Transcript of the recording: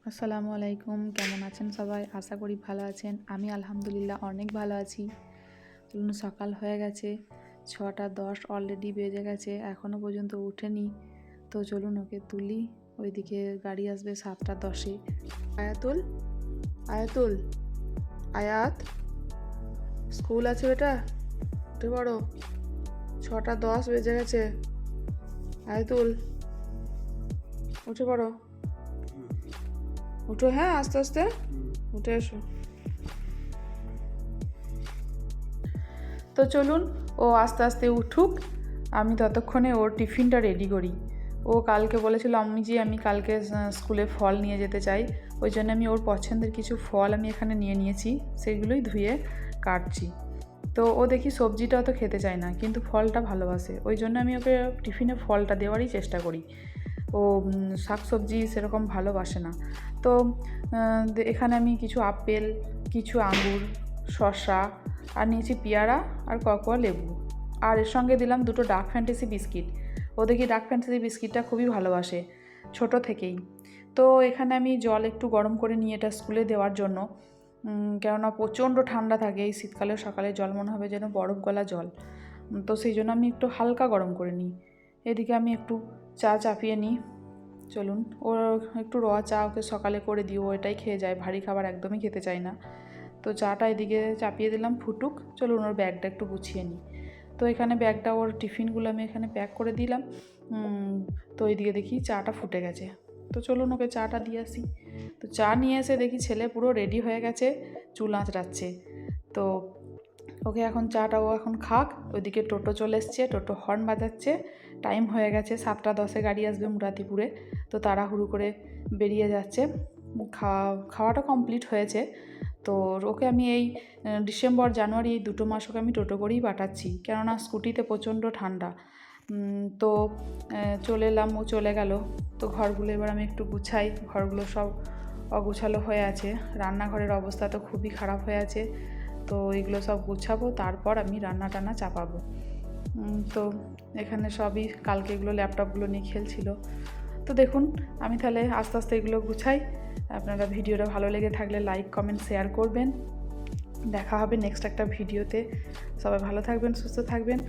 আসসালামু আলাইকুম, কেমন আছেন সবাই? আশা করি ভালো আছেন। আমি আলহামদুলিল্লাহ অনেক ভালো আছি। চলুন, সকাল হয়ে গেছে, 6টা 10 অলরেডি বেজে গেছে, এখনও পর্যন্ত উঠেনি। তো চলুন ওকে তুলি, ওইদিকে গাড়ি আসবে 7টা 10-এ। আয়াতুল, আয়াতুল, আয়াত, স্কুল আছে বেটা, উঠে পড়ো, 6টা 10 বেজে গেছে। আয়াতুল, উঠে পড়ো, উঠো, হ্যাঁ আস্তে আস্তে উঠে এসো। তো চলুন ও আস্তে আস্তে উঠুক, আমি ততক্ষণে ওর টিফিনটা রেডি করি। ও কালকে বলেছিল আমি কালকে স্কুলে ফল নিয়ে যেতে চাই, ওই জন্য আমি ওর পছন্দের কিছু ফল আমি এখানে নিয়ে নিয়েছি, সেগুলোই ধুয়ে কাটছি। তো ও দেখি সবজিটা অত খেতে চায় না, কিন্তু ফলটা ভালোবাসে, ওই জন্য আমি ওকে টিফিনে ফলটা দেওয়ারই চেষ্টা করি। ও শাকসবজি সেরকম ভালোবাসে না। তো এখানে আমি কিছু আপেল, কিছু আঙ্গুর, শসা আর নিয়েছি পেয়ারা আর ককোয়া লেবু, আর এর সঙ্গে দিলাম 2টো ডার্ক ফ্যান্টাসি বিস্কিট। ও দেখি ডার্ক ফ্যান্টাসি বিস্কিটটা খুবই ভালোবাসে ছোট থেকেই। তো এখানে আমি জল একটু গরম করে নিই এটা স্কুলে দেওয়ার জন্য, কেননা প্রচণ্ড ঠান্ডা থাকে এই শীতকালে, সকালে জল মনে হবে যেন বরফ গলা জল। তো সেই জন্য আমি একটু হালকা গরম করে নিই। এদিকে আমি একটু চা চাপিয়ে নিই। চলুন, ও একটু র চা ওকে সকালে করে দিই, ও এটাই খেয়ে যায়, ভারী খাবার একদমই খেতে চায় না। তো চাটা এদিকে চাপিয়ে দিলাম ফুটুক। চলুন ওর ব্যাগটা একটু গুছিয়ে নিই। তো এখানে ব্যাগটা, ওর টিফিনগুলো আমি এখানে প্যাক করে দিলাম। তো এইদিকে দেখি চাটা ফুটে গেছে। তো চলুন ওকে চাটা দিয়ে আসি। তো চা নিয়ে এসে দেখি ছেলে পুরো রেডি হয়ে গেছে, চুল আঁচড়াচ্ছে। তো ওকে এখন চাটা ও এখন খাক। ওইদিকে টোটো চলে এসছে, টোটো হর্ন বাজাচ্ছে, টাইম হয়ে গেছে, 7টা 10-এ গাড়ি আসবে মুরাতিপুরে। তো তাড়াহুড়ো করে বেরিয়ে যাচ্ছে। খাওয়াটা কমপ্লিট হয়েছে। তো ওকে আমি এই ডিসেম্বর জানুয়ারি এই 2টো মাস ওকে আমি টোটো করেই পাঠাচ্ছি, কেননা স্কুটিতে প্রচণ্ড ঠান্ডা। তো চলে এলাম, ও চলে গেল। তো ঘরগুলো এবার আমি একটু গুছাই, ঘরগুলো সব অগুছালো হয়ে আছে, রান্নাঘরের অবস্থা তো খুবই খারাপ হয়ে আছে। তো এইগুলো সব গুছাবো, তারপর আমি রান্না টান্না চাপাবো। তো এখানে সবই কালকে এগুলো ল্যাপটপগুলো নিয়ে খেলছিল। তো দেখুন, আমি তাহলে আস্তে আস্তে এগুলো গুছাই। আপনারা ভিডিওটা ভালো লেগে থাকলে লাইক কমেন্ট শেয়ার করবেন। দেখা হবে নেক্সট একটা ভিডিওতে। সবাই ভালো থাকবেন, সুস্থ থাকবেন।